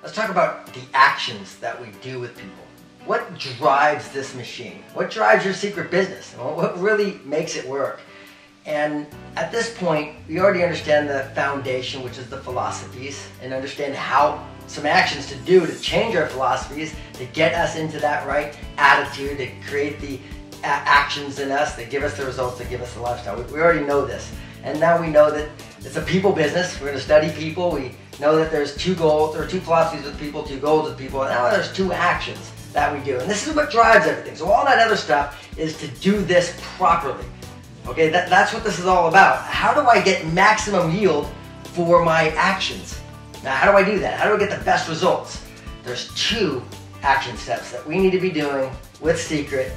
Let's talk about the actions that we do with people. What drives this machine? What drives your secret business? Well, what really makes it work? And at this point, we already understand the foundation, which is the philosophies, and understand how some actions to do to change our philosophies, to get us into that right attitude, to create the actions in us that give us the results, that give us the lifestyle. We already know this. And now we know that it's a people business. We're going to study people. We know that there's two goals, or two philosophies with people, two goals with people, and now there's two actions that we do. And this is what drives everything. So all that other stuff is to do this properly. Okay, that's what this is all about. How do I get maximum yield for my actions? Now, how do I do that? How do I get the best results? There's two action steps that we need to be doing with Seacret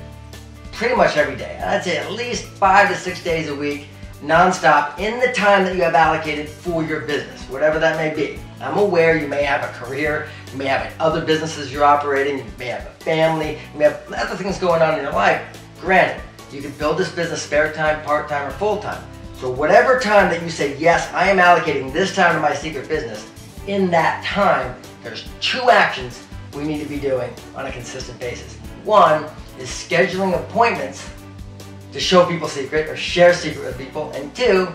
pretty much every day. I'd say at least 5 to 6 days a week, non-stop, in the time that you have allocated for your business, whatever that may be. I'm aware you may have a career, you may have other businesses you're operating, you may have a family, you may have other things going on in your life. Granted, you can build this business spare time, part-time, or full-time. So whatever time that you say, yes, I am allocating this time to my secret business, in that time, there's two actions we need to be doing on a consistent basis. One is scheduling appointments to show people Seacret or share Seacret with people. And two,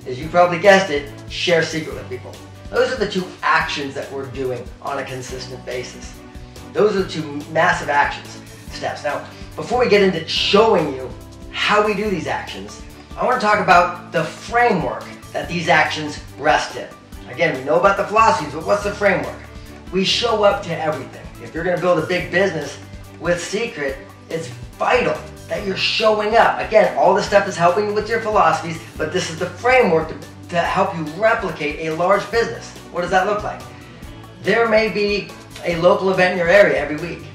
as you probably guessed it, share Seacret with people. Those are the two actions that we're doing on a consistent basis. Those are the two massive actions steps. Now, before we get into showing you how we do these actions, I want to talk about the framework that these actions rest in. Again, we know about the philosophies, but what's the framework? We show up to everything. If you're going to build a big business with Seacret, it's vital that you're showing up. Again, all this stuff is helping you with your philosophies, but this is the framework to help you replicate a large business. What does that look like? There may be a local event in your area every week.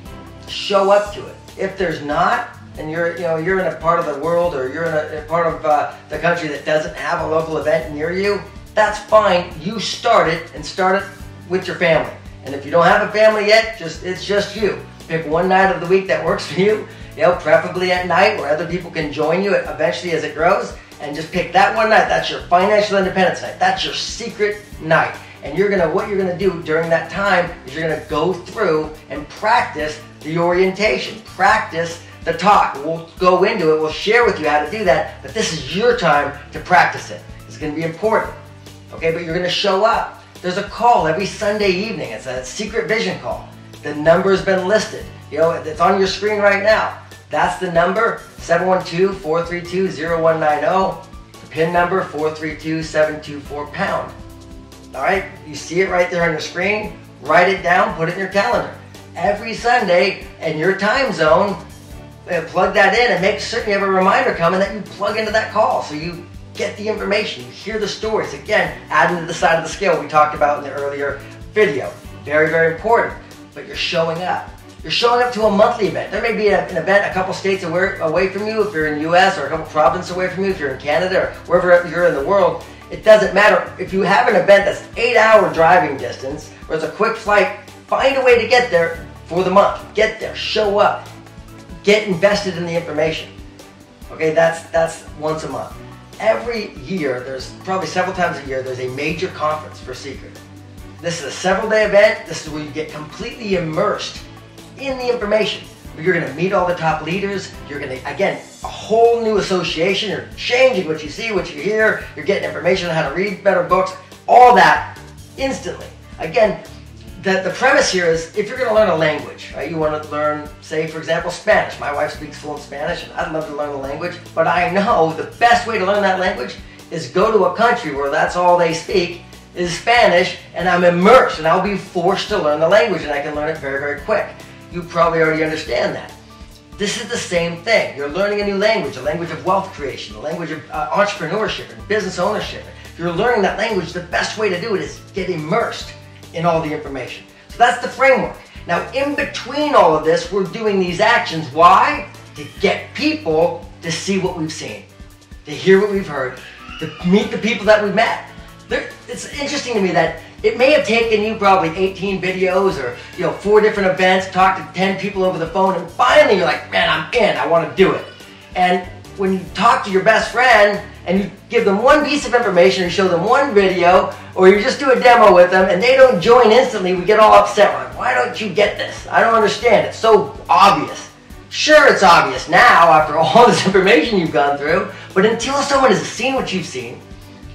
Show up to it. If there's not, and you're in a part of the world, or you're in a part of the country that doesn't have a local event near you, that's fine. You start it, and start it with your family. And if you don't have a family yet, it's just you. Pick one night of the week that works for you, preferably at night where other people can join you eventually as it grows, and just pick that one night. That's your financial independence night. That's your secret night. And what you're gonna do during that time is you're gonna go through and practice the orientation, practice the talk. We'll go into it, we'll share with you how to do that, but this is your time to practice it. It's gonna be important, okay? But you're gonna show up. There's a call every Sunday evening. It's a secret vision call. The number's been listed. It's on your screen right now. That's the number, 712-432-0190. The PIN number, 432-724#. All right, you see it right there on your screen. Write it down, put it in your calendar. Every Sunday in your time zone, plug that in and make certain you have a reminder coming that you plug into that call so you get the information, you hear the stories. Again, adding to the side of the scale we talked about in the earlier video. Very, very important. But you're showing up. You're showing up to a monthly event. There may be an event a couple states away from you if you're in the US, or a couple provinces away from you if you're in Canada, or wherever you're in the world. It doesn't matter. If you have an event that's 8-hour driving distance, or it's a quick flight, find a way to get there for the month. Get there, show up, get invested in the information. Okay, that's once a month. Every year, there's probably several times a year, there's a major conference for Seacret. This is a several-day event. This is where you get completely immersed in the information. You're going to meet all the top leaders. You're going to, again, a whole new association. You're changing what you see, what you hear. You're getting information on how to read better books. All that instantly. Again, the premise here is if you're going to learn a language, right? You want to learn, say, for example, Spanish. My wife speaks fluent Spanish, and I'd love to learn a language. But I know the best way to learn that language is go to a country where that's all they speak is Spanish, and I'm immersed, and I'll be forced to learn the language, and I can learn it very, very quick. You probably already understand that. This is the same thing. You're learning a new language, a language of wealth creation, a language of entrepreneurship and business ownership. If you're learning that language, the best way to do it is get immersed in all the information. So that's the framework. Now, in between all of this, we're doing these actions. Why? To get people to see what we've seen, to hear what we've heard, to meet the people that we've met. It's interesting to me that it may have taken you probably 18 videos or 4 different events, talk to 10 people over the phone, and finally you're like, man, I'm in, I want to do it. And when you talk to your best friend and you give them one piece of information or show them one video or you just do a demo with them and they don't join instantly, we get all upset. We're like, why don't you get this? I don't understand. It's so obvious. Sure, it's obvious now after all this information you've gone through, but until someone has seen what you've seen,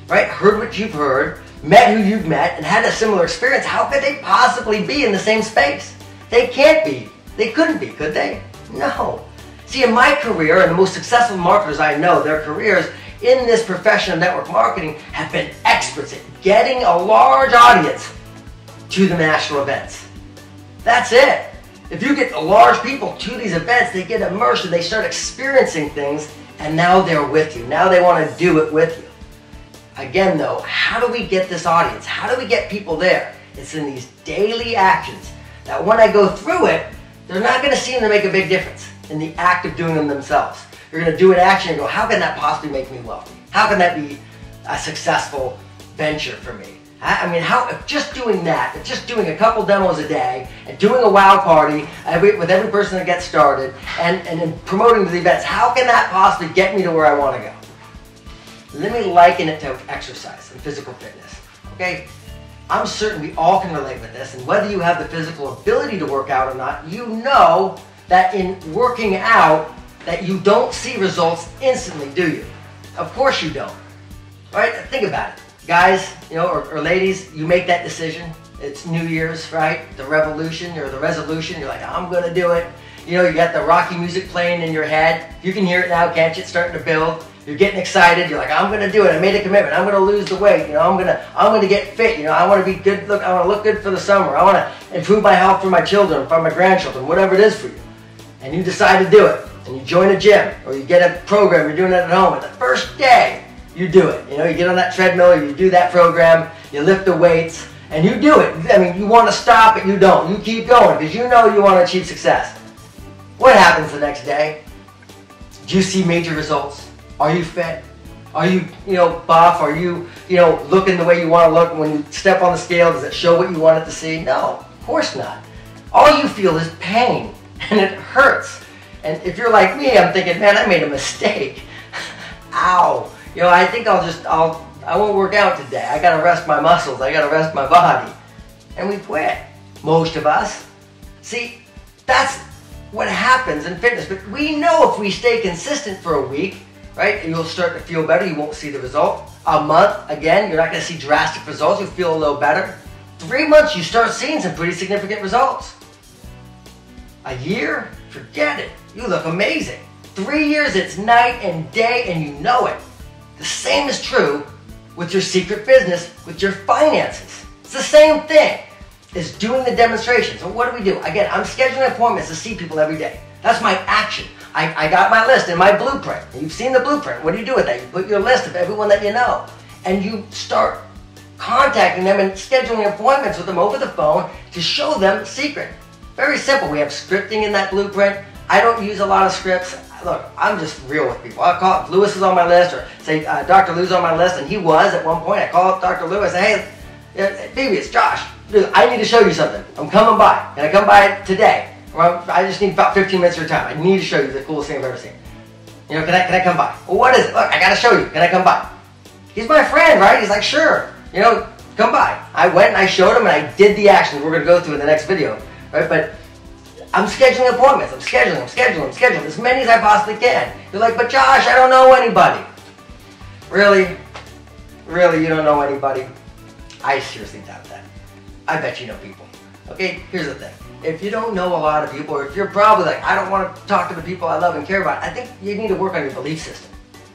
right, heard what you've heard, met who you've met, and had a similar experience, how could they possibly be in the same space? They can't be. They couldn't be, could they? No. See, in my career, and the most successful marketers I know, their careers in this profession of network marketing have been experts at getting a large audience to the national events. That's it. If you get a large people to these events, they get immersed and they start experiencing things, and now they're with you. Now they want to do it with you. Again though, how do we get this audience? How do we get people there? It's in these daily actions that when I go through it, they're not going to seem to make a big difference in the act of doing them themselves. You're going to do an action and go, how can that possibly make me wealthy? How can that be a successful venture for me? I mean, if just doing that, if just doing a couple demos a day and doing a wow party with every person that gets started and then promoting the events, how can that possibly get me to where I want to go? Let me liken it to exercise and physical fitness, okay? I'm certain we all can relate with this, and whether you have the physical ability to work out or not, you know that in working out that you don't see results instantly, do you? Of course you don't, right? Think about it. Guys, you know, or ladies, you make that decision. It's New Year's, right? The revolution or the resolution. You're like, I'm going to do it. You know, you got the Rocky music playing in your head. You can hear it now, can't you? It's starting to build. You're getting excited. You're like, I'm going to do it. I made a commitment. I'm going to lose the weight. You know, I'm going to get fit. You know, I want to be good. Look, I want to look good for the summer. I want to improve my health for my children, for my grandchildren, whatever it is for you. And you decide to do it. And you join a gym or you get a program. You're doing it at home. And the first day, you do it. You know, you get on that treadmill, or you do that program, you lift the weights, and you do it. I mean, you want to stop, but you don't. You keep going because you know you want to achieve success. What happens the next day? Do you see major results? Are you fit? Are you, buff? Are you, looking the way you want to look? When you step on the scale, does it show what you want it to see? No, of course not. All you feel is pain, and it hurts. And if you're like me, I'm thinking, man, I made a mistake. Ow. I think I won't work out today. I gotta rest my muscles. I gotta rest my body. And we quit. Most of us. See, that's what happens in fitness. But we know if we stay consistent for a week, right, you'll start to feel better. You won't see the result. A month, again, you're not gonna see drastic results. You'll feel a little better. 3 months, you start seeing some pretty significant results. A year, forget it. You look amazing. 3 years, it's night and day, and you know it. The same is true with your secret business, with your finances. It's the same thing as doing the demonstrations. So what do? Again, I'm scheduling appointments to see people every day. That's my action. I got my list and my blueprint. You've seen the blueprint. What do you do with that? You put your list of everyone that you know, and you start contacting them and scheduling appointments with them over the phone to show them Seacret. Very simple. We have scripting in that blueprint. I don't use a lot of scripts. Look, I'm just real with people. I'll call, if Lewis is on my list, or say Dr. Lou's on my list, and he was at one point. I call up Dr. Lou, I say, hey, baby, it's Josh. Dude, I need to show you something. I'm coming by. Can I come by today? Or I just need about 15 minutes of your time. I need to show you the coolest thing I've ever seen. Can I come by? Well, what is it? Look, I got to show you. Can I come by? He's my friend, right? He's like, sure. Come by. I went and I showed him and I did the actions we're going to go through in the next video, right? But I'm scheduling appointments. I'm scheduling as many as I possibly can. You're like, but Josh, I don't know anybody. Really? Really, you don't know anybody? I seriously doubt that. I bet you know people. Okay, here's the thing. If you don't know a lot of people, or if you're probably like, I don't want to talk to the people I love and care about, I think you need to work on your belief system.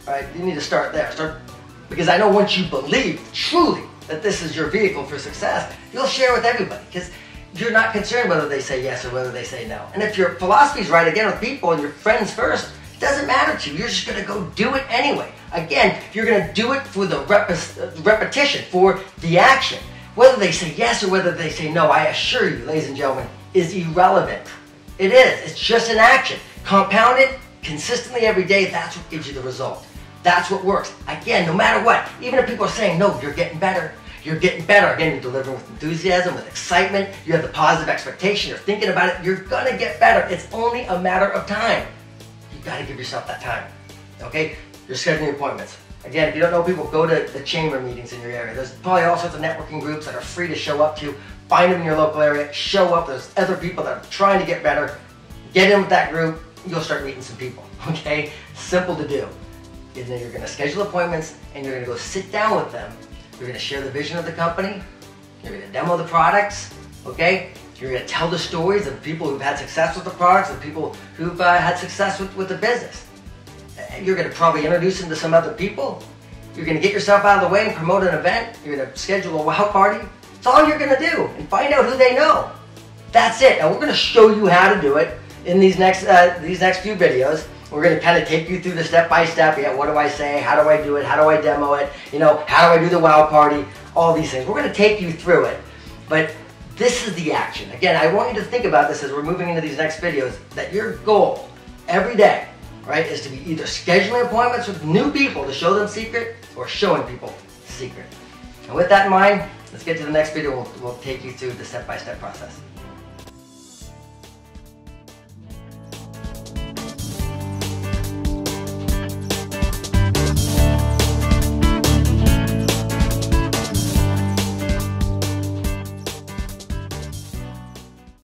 Right? You need to start there. Because I know once you believe truly that this is your vehicle for success, you'll share with everybody. Because you're not concerned whether they say yes or whether they say no. And if your philosophy is right, again, with people and your friends first, it doesn't matter to you. You're just going to go do it anyway. Again, you're going to do it for the repetition, for the action. Whether they say yes or whether they say no, I assure you, ladies and gentlemen, is irrelevant. It is. It's just an action. Compound it consistently every day. That's what gives you the result. That's what works. Again, no matter what, even if people are saying, no, you're getting better. You're getting better. Again, you're delivering with enthusiasm, with excitement. You have the positive expectation. You're thinking about it. You're going to get better. It's only a matter of time. You've got to give yourself that time. Okay? You're scheduling appointments. Again, if you don't know people, go to the chamber meetings in your area. There's probably all sorts of networking groups that are free to show up to. Find them in your local area, show up. There's other people that are trying to get better. Get in with that group, you'll start meeting some people, okay? Simple to do. And then you're gonna schedule appointments and you're gonna go sit down with them. You're gonna share the vision of the company. You're gonna demo the products, okay? You're gonna tell the stories of people who've had success with the products, of people who've had success with the business. You're gonna probably introduce them to some other people. You're gonna get yourself out of the way and promote an event. You're gonna schedule a wow party. It's all you're gonna do, and find out who they know. That's it. Now we're gonna show you how to do it in these next few videos. We're gonna kind of take you through the step-by-step. Yeah, what do I say? How do I do it? How do I demo it? You know, how do I do the wow party? All these things. We're gonna take you through it. But this is the action. Again, I want you to think about this as we're moving into these next videos, that your goal every day, right, is to be either scheduling appointments with new people to show them Seacret or showing people Seacret. And with that in mind, let's get to the next video. We'll take you through the step-by-step process.